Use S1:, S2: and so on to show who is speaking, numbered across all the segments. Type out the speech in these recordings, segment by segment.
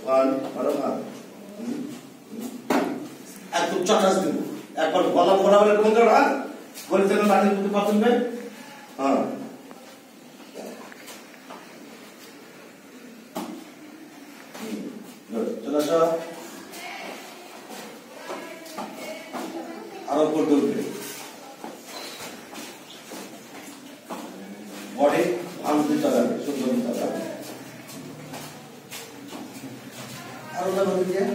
S1: One আরো না একদম চটাস দিব একবার গলা বরাবর কোন ধরা বলতে না লাঠির মধ্যে পাতুন ভাই হ্যাঁ চলে আসো আরো করতে হবে বডি ভাঙতে চালাবে সুন্দর চালাবে আরো ভাবে দিয়ে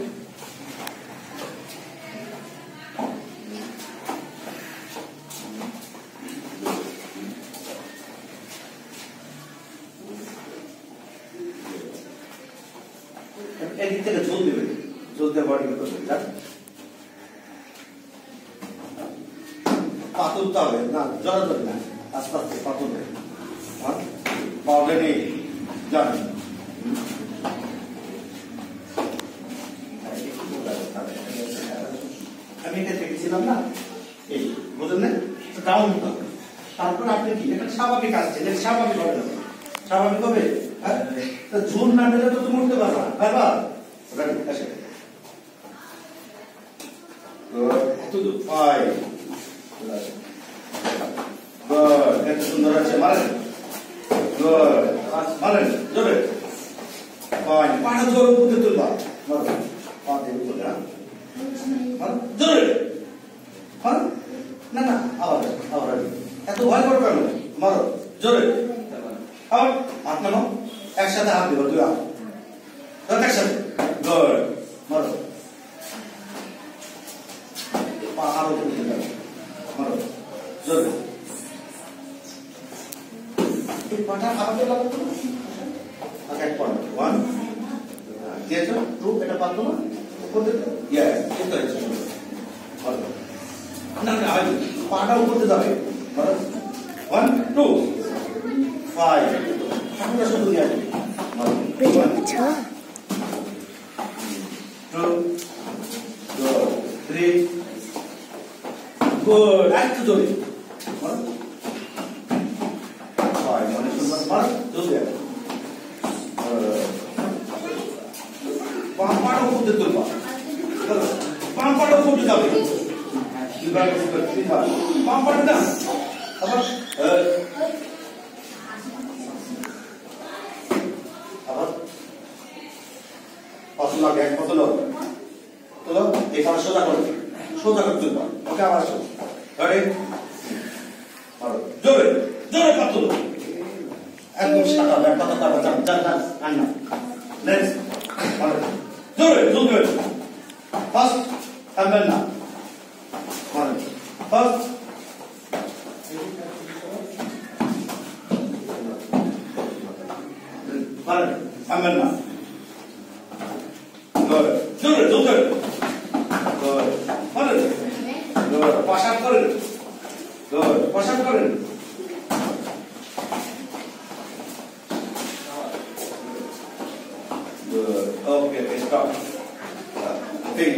S1: এদিক থেকে ঝোল দেবে ঝোল দিয়ে বডি করবে যা পাতুলতে হবে না জড়াজড়ি না আস্তে আস্তে পাতুল দেবে পাউডার নেই জানি আমি এটা দেখেছিলাম না এই বুঝলেন না ডাউন হতে হবে তারপর আপনি কি এটা স্বাভাবিক আসছে এটা স্বাভাবিক হবে স্বাভাবিক হবে ঝুল না দিলে তো তুমি উঠতে পারবা বারবার রাইট আসে গুড ফাইভ গুড এত সুন্দর আছে মারেন গুড মারেন জোরে ফাইন পাটা জোরে উপরে তুলবা মারেন পা দিয়ে উপরে মারেন জোরে মারেন না না আবার আবার এত ভয় করো কেন মারো জোরে আবার হাত নামাও একসাথে হাত দিব দুই হাত একসাথে গুড মারো পা আরো তুলতে যাবে মারো জোরে এই পাটা আবার লাগবে তো এক পয়েন্ট ওয়ান দিয়েছো টু এটা পারতো না উপর দিতে ইয়েস এটা হচ্ছে মারো না না আগে পাটা উপর দিতে যাবে মারো ওয়ান টু ফাইভ আমরা শুধু দিয়ে মারো
S2: আচ্ছা
S1: টু থ্রি গুড একটু জোরে মারো ফাইভ মানে সুন্দর মারো জোরে বাম পাটা উপর দিতে তুলবা বাম পাটা উপর দিতে যাবে বাম পাটা না আবার আবার পাতল লাগে এক পাতল তোলো এখানে সোজা করে তুলবা ওকে আবার আসো রেডি মারো জোরে জোরে পাতল একদম সাদা ব্যাগ পাতা তারপর যান যান যান আন্না নেক্সট মারো জোরে জোরে ফার্স্ট থামবেন না মারো ফার্স্ট মারো থামবেন না জোরে জোরে জোরে জোরে মারো জোরে পাশাপ করেন জোরে পাশাপ করেন Okay, stop. Think.